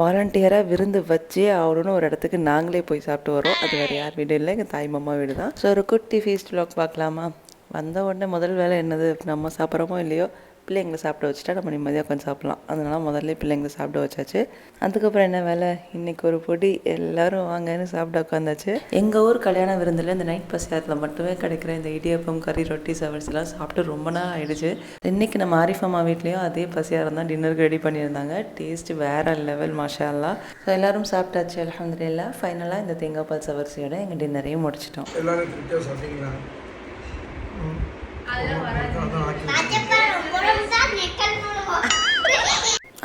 வாலண்டியராக விருந்து வச்சே ஆகணும்னு ஒரு இடத்துக்கு நாங்களே போய் சாப்பிட்டு வரோம். அது வேறு யார் வீடு இல்லை, எங்கள் தாய் மாமா வீடு தான். ஸோ ஒரு குட்டி ஃபீஸ்ட் வ்ளாக் பார்க்கலாமா? வந்த உடனே முதல் வேலை என்னது, நம்ம சாப்பிட்றோமோ இல்லையோ பிள்ளைங்களை சாப்பிட வச்சுட்டா நம்ம நிம்மதியாக கொஞ்சம் சாப்பிட்லாம். அதனால முதல்ல பிள்ளைங்களை சாப்பிட வச்சாச்சு. அதுக்கப்புறம் என்ன வேலை, இன்றைக்கி ஒரு பொடி எல்லோரும் வாங்கன்னு சாப்பிட உட்காந்தாச்சு. எங்கள் ஊர் கல்யாண விருந்தில் இந்த நைட் பசியாரத்தில் மட்டுமே கிடைக்கிற இந்த இடியப்பம், கறி, ரொட்டி, சவர்ஸ் எல்லாம் சாப்பிட்டு ரொம்ப நாள் ஆகிடுச்சு. இன்றைக்கி நம்ம ஆரிஃபம்மா வீட்லேயும் அதே பசியாரம் தான் டின்னருக்கு ரெடி பண்ணியிருந்தாங்க. டேஸ்ட்டு வேறு லெவல், மாஷா அல்லாஹ். ஸோ எல்லோரும் சாப்பிட்டாச்சு அல்ஹம்துலில்லாஹ். ஃபைனலாக இந்த தேங்காய் பால் சவர்ஸியோட எங்கள் டின்னரையும் முடிச்சிட்டோம்.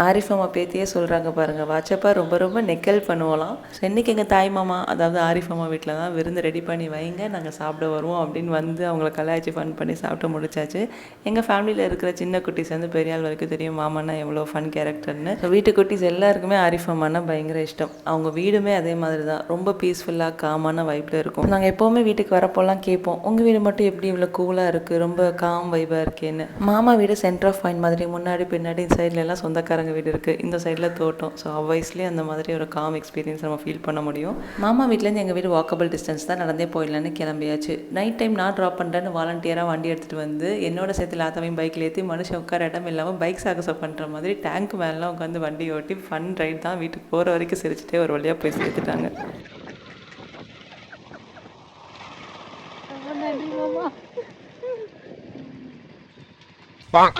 ஆரிஃபம்மா பேத்தியே சொல்கிறாங்க பாருங்கள், வாச்சப்பா ரொம்ப ரொம்ப நெக்கல் பண்ணுவோலாம். ஸோ இன்றைக்கி எங்கள் தாய் மாமா, அதாவது ஆரிஃபம்மா வீட்டில் தான் விருந்து ரெடி பண்ணி வைங்க, நாங்கள் சாப்பிட வருவோம் அப்படின்னு வந்து அவங்கள கலாய்ச்சி ஃபன் பண்ணி சாப்பிட்டு முடிச்சாச்சு. எங்கள் ஃபேமிலியில் இருக்கிற சின்ன குட்டீஸ் வந்து பெரிய ஆள் வரைக்கும் தெரியும் மாமானா எவ்வளோ ஃபன் கேரக்டர்னு. ஸோ வீட்டு குட்டீஸ் எல்லாருக்குமே ஆரிஃபம்மானா பயங்கர இஷ்டம். அவங்க வீடுமே அதே மாதிரி தான், ரொம்ப பீஸ்ஃபுல்லாக காமான வைப்பில் இருக்கும். நாங்கள் எப்போவுமே வீட்டுக்கு வரப்போலாம் கேட்போம், உங்கள் வீடு மட்டும் எப்படி இவ்வளோ கூலாக இருக்குது, ரொம்ப காம் வைப்பாக இருக்கேன்னு. மாமா வீடு சென்டர் ஆஃப் பாயிண்ட் மாதிரி, முன்னாடி பின்னாடி இந்த சைட்ல எல்லாம் சொந்தக்காரங்க வீடு இருக்குது, இந்த சைடில் தோட்டம். ஸோ அவ்வைஸ்லேயே அந்த மாதிரி ஒரு காம் எக்ஸ்பீரியன்ஸ் நம்ம ஃபீல் பண்ண முடியும். மாமா வீட்டிலேருந்து எங்கள் வீடு வாக்கபிள் டிஸ்டன்ஸ் தான், நடந்தே போயிடலான்னு கிளம்பியாச்சு. நைட் டைம் நான் ட்ராப் பண்ணுறேன்னு வாலண்டியராக வண்டி எடுத்துகிட்டு வந்து என்னோட சேர்த்து லாத்தாவையும் பைக்கில் ஏற்றி மனுஷன் உட்கார இடம் இல்லாமல் பைக் சாகசம் பண்ணுற மாதிரி டேங்க் மேலாம் உட்காந்து வண்டி ஓட்டி ஃபன் ரைட் தான். வீட்டுக்கு போகிற வரைக்கும் சிரிச்சுட்டே ஒரு வழியாக போய் சேர்த்துட்டாங்க. மாமா